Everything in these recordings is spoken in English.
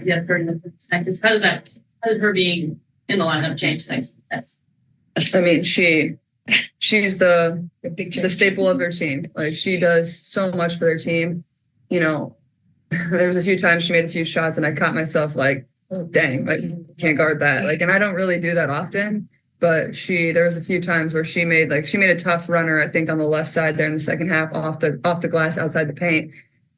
Yeah, her tonight. Just how did her being in the lineup change things? I mean, she's the staple of their team. Like, she does so much for their team. You know, there was a few times she made a few shots and I caught myself like, oh, dang, like, can't guard that. Like, and I don't really do that often, but there was a few times where she made a tough runner, I think on the left side there in the second half off the glass outside the paint.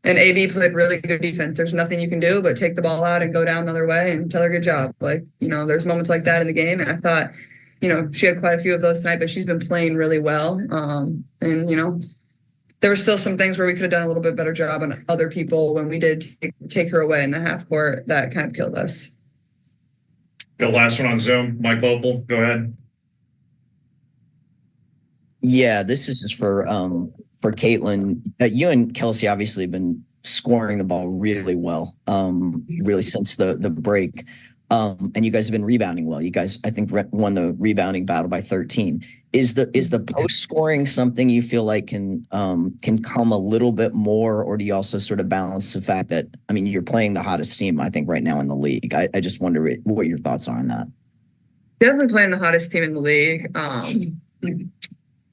And AB played really good defense. There's nothing you can do but take the ball out and go down the other way and tell her good job. Like, there's moments like that in the game. And I thought, she had quite a few of those tonight, but she's been playing really well. And there were still some things where we could have done a little bit better job on other people when we did take her away in the half court. That kind of killed us. The last one on Zoom, Mike Vopel, go ahead. Yeah, this is just for Caitlin. You and Kelsey obviously have been scoring the ball really well, really since the break. And you guys have been rebounding well. You guys, I think, won the rebounding battle by 13. Is the post scoring something you feel like can come a little bit more, or do you also sort of balance the fact that, I mean, you're playing the hottest team, I think, right now in the league? I just wonder what your thoughts are on that. Definitely playing the hottest team in the league.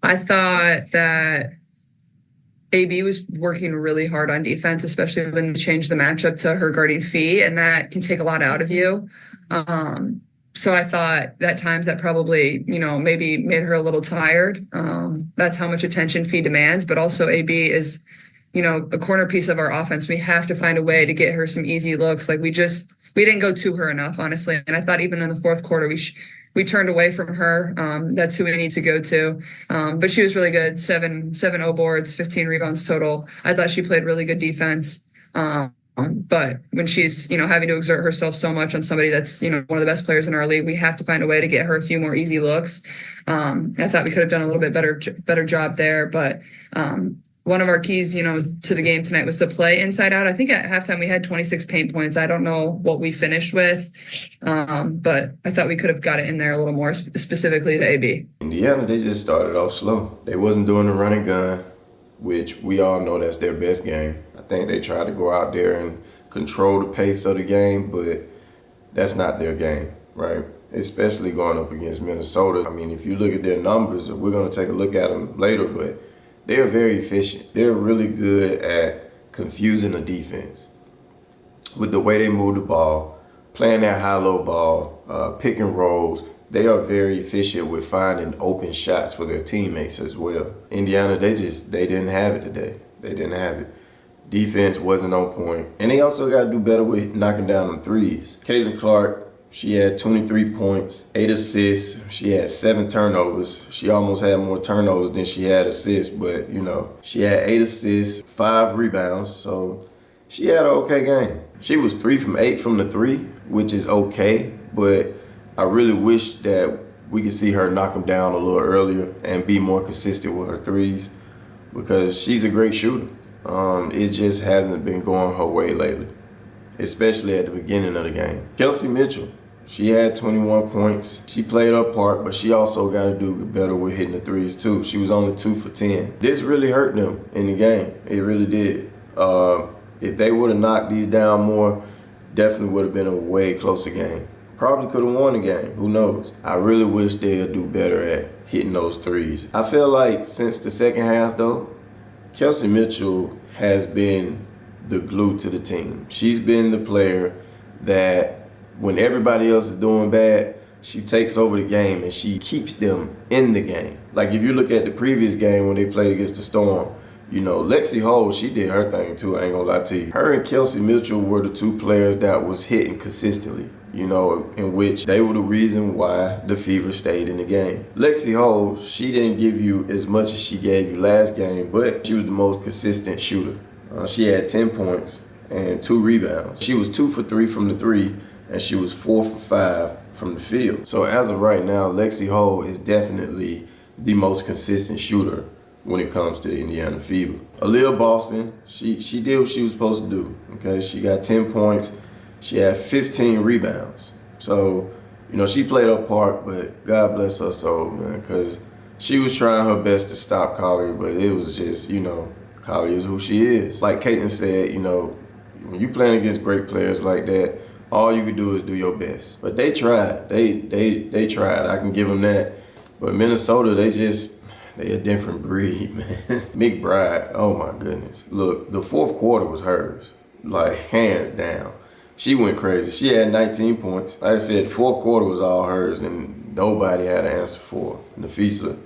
I thought that AB was working really hard on defense, especially when you change the matchup to her guarding Fee, and that can take a lot out of you. So I thought at times that probably, maybe made her a little tired. That's how much attention Fee demands, but also AB is, a corner piece of our offense. We have to find a way to get her some easy looks. Like we didn't go to her enough, honestly. And I thought even in the fourth quarter, we turned away from her. That's who we need to go to. But she was really good. 7-0 boards, 15 rebounds total. I thought she played really good defense. But when she's, having to exert herself so much on somebody that's, one of the best players in our league, we have to find a way to get her a few more easy looks. I thought we could have done a little bit better job there. But one of our keys, to the game tonight was to play inside out. I think at halftime we had 26 paint points. I don't know what we finished with, but I thought we could have got it in there a little more, specifically to AB. Indiana, they just started off slow. They wasn't doing the running gun, which we all know that's their best game. I think they tried to go out there and control the pace of the game, but that's not their game, right? Especially going up against Minnesota. I mean, if you look at their numbers, we're going to take a look at them later, but they're very efficient. They're really good at confusing the defense with the way they move the ball, playing that high-low ball, pick and rolls. They are very efficient with finding open shots for their teammates as well. Indiana, they didn't have it today. They didn't have it. Defense wasn't on point. And they also got to do better with knocking down them threes. Caitlin Clark, she had 23 points, 8 assists. She had 7 turnovers. She almost had more turnovers than she had assists, but, she had 8 assists, 5 rebounds, so she had an okay game. She was 3 from 8 from the 3, which is okay, but I really wish that we could see her knock them down a little earlier and be more consistent with her threes, because she's a great shooter. It just hasn't been going her way lately, especially at the beginning of the game. Kelsey Mitchell, she had 21 points. She played her part, but she also got to do better with hitting the threes too. She was only 2 for 10. This really hurt them in the game. It really did. If they would have knocked these down more, definitely would have been a way closer game. Probably could have won the game. Who knows? I really wish they'd do better at hitting those threes. I feel like since the second half, though, Kelsey Mitchell has been the glue to the team. She's been the player that when everybody else is doing bad, she takes over the game and she keeps them in the game. Like if you look at the previous game when they played against the Storm, Lexi Hole, she did her thing too, I ain't gonna lie to you. Her and Kelsey Mitchell were the 2 players that was hitting consistently, in which they were the reason why the Fever stayed in the game. Lexi Hole, she didn't give you as much as she gave you last game, but she was the most consistent shooter. She had 10 points and 2 rebounds. She was 2 for 3 from the 3, and she was 4 for 5 from the field. So as of right now, Lexi Hole is definitely the most consistent shooter when it comes to the Indiana Fever. Aaliyah Boston, she did what she was supposed to do, okay? She got 10 points. She had 15 rebounds. So, she played her part, but God bless her soul, man, because she was trying her best to stop Collier, but it was just, Collier is who she is. Like Caitlin said, when you playing against great players like that, All you can do is do your best. But they tried. They tried. I can give them that. But Minnesota, they a different breed, man. McBride, oh my goodness. Look, the fourth quarter was hers. Like, hands down. She went crazy. She had 19 points. Like I said, the fourth quarter was all hers, and nobody had an answer for her. Nafisa,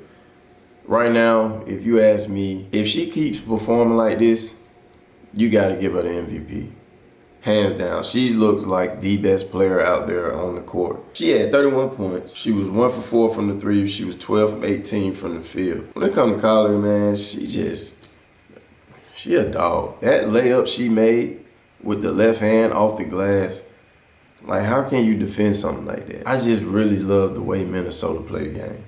right now, if you ask me, if she keeps performing like this, you got to give her the MVP. Hands down. She looks like the best player out there on the court. She had 31 points. She was 1 for 4 from the three. She was 12 from 18 from the field. When it comes to Collar, man, she a dog. That layup she made with the left hand off the glass, like, how can you defend something like that? I just really love the way Minnesota play the game.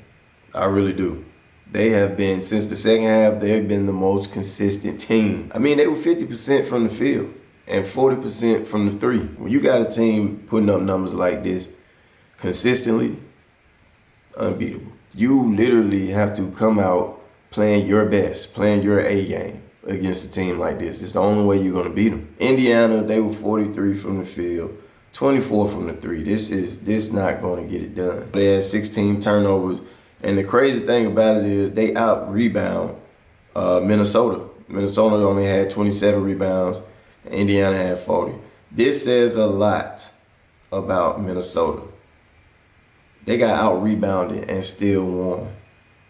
I really do. They have been, since the second half, they've been the most consistent team. I mean, they were 50% from the field and 40% from the three. When you got a team putting up numbers like this consistently, unbeatable. You literally have to come out playing your best, playing your A game against a team like this. It's the only way you're going to beat them. Indiana, they were 43 from the field, 24 from the three. This not going to get it done. They had 16 turnovers. And the crazy thing about it is they out-rebound Minnesota. Minnesota only had 27 rebounds. Indiana had 40. This says a lot about Minnesota. They got out-rebounded and still won.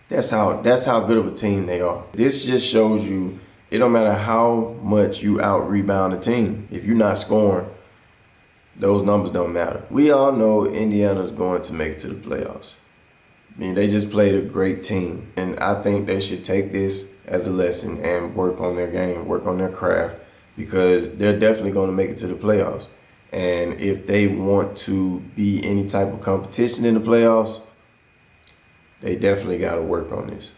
That's how good of a team they are. This just shows you it don't matter how much you out-rebound a team. If you're not scoring, those numbers don't matter. We all know Indiana's going to make it to the playoffs. I mean, they just played a great team. And I think they should take this as a lesson and work on their game, work on their craft, because they're definitely going to make it to the playoffs. And if they want to be any type of competition in the playoffs, they definitely got to work on this.